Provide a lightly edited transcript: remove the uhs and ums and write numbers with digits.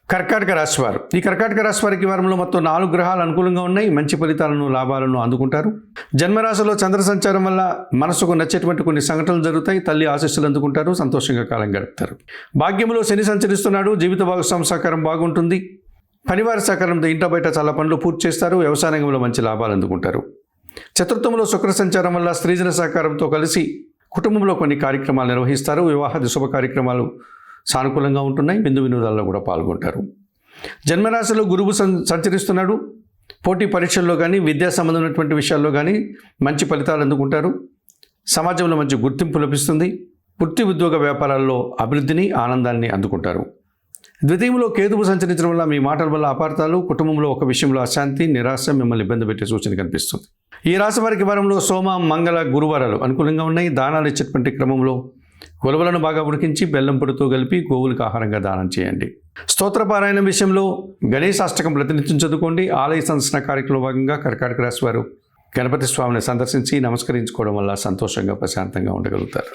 కర్కాటక రాశి వారు ఈ కర్కాటక రాశి వారికి వారంలో మొత్తం 4 గ్రహాలు అనుకూలంగా ఉన్నాయి. మంచి ఫలితాలను లాభాలను అందుకుంటారు. జన్మరాశిలో చంద్ర సంచారం వల్ల మనసుకు నచ్చేటువంటి కొన్ని సంఘటనలు జరుగుతాయి. తల్లి ఆశీస్సులు అందుకుంటారు. సంతోషంగా కాలం గడుపుతారు. భాగ్యంలో శని సంచరిస్తున్నాడు. జీవిత భాగస్వామి సహకారం బాగుంటుంది. పనివారి సహకారంతో ఇంట బయట చాలా పనులు పూర్తి చేస్తారు. వ్యవసాయ రంగంలో మంచి లాభాలు అందుకుంటారు. చతుర్థంలో శుక్ర సంచారం వల్ల స్త్రీజన సహకారంతో కలిసి కుటుంబంలో కొన్ని కార్యక్రమాలు నిర్వహిస్తారు. వివాహాది శుభ కార్యక్రమాలు సానుకూలంగా ఉంటున్నాయి. విందు వినోదాల్లో కూడా పాల్గొంటారు. జన్మరాశిలో గురువు సంచరిస్తున్నాడు. పోటీ పరీక్షల్లో కానీ విద్యా సంబంధమైనటువంటి విషయాల్లో కానీ మంచి ఫలితాలు అందుకుంటారు. సమాజంలో మంచి గుర్తింపు లభిస్తుంది. వృత్తి ఉద్యోగ వ్యాపారాల్లో అభివృద్ధిని ఆనందాన్ని అందుకుంటారు. ద్వితీయంలో కేతువు సంచరించడం వల్ల మీ మాటల వల్ల అపార్థాలు, కుటుంబంలో ఒక విషయంలో అశాంతి, నిరాశ మిమ్మల్ని ఇబ్బంది పెట్టే సూచన కనిపిస్తుంది. ఈ రాశి వారికి వారంలో సోమ, మంగళ, గురువారాలు అనుకూలంగా ఉన్నాయి. దానాలు ఇచ్చేటువంటి క్రమంలో ఉలవలను బాగా ఉడికించి బెల్లం పొడితో కలిపి గోవులకు ఆహారంగా దానం చేయండి. స్తోత్రపారాయణ విషయంలో గణేశాష్టకం ప్రతినిత్యం చదువుకోండి. ఆలయ సందర్శన కార్యక్రమంలో భాగంగా కర్కాటక రాశి వారు గణపతి స్వామిని సందర్శించి నమస్కరించుకోవడం వల్ల సంతోషంగా ప్రశాంతంగా ఉండగలుగుతారు.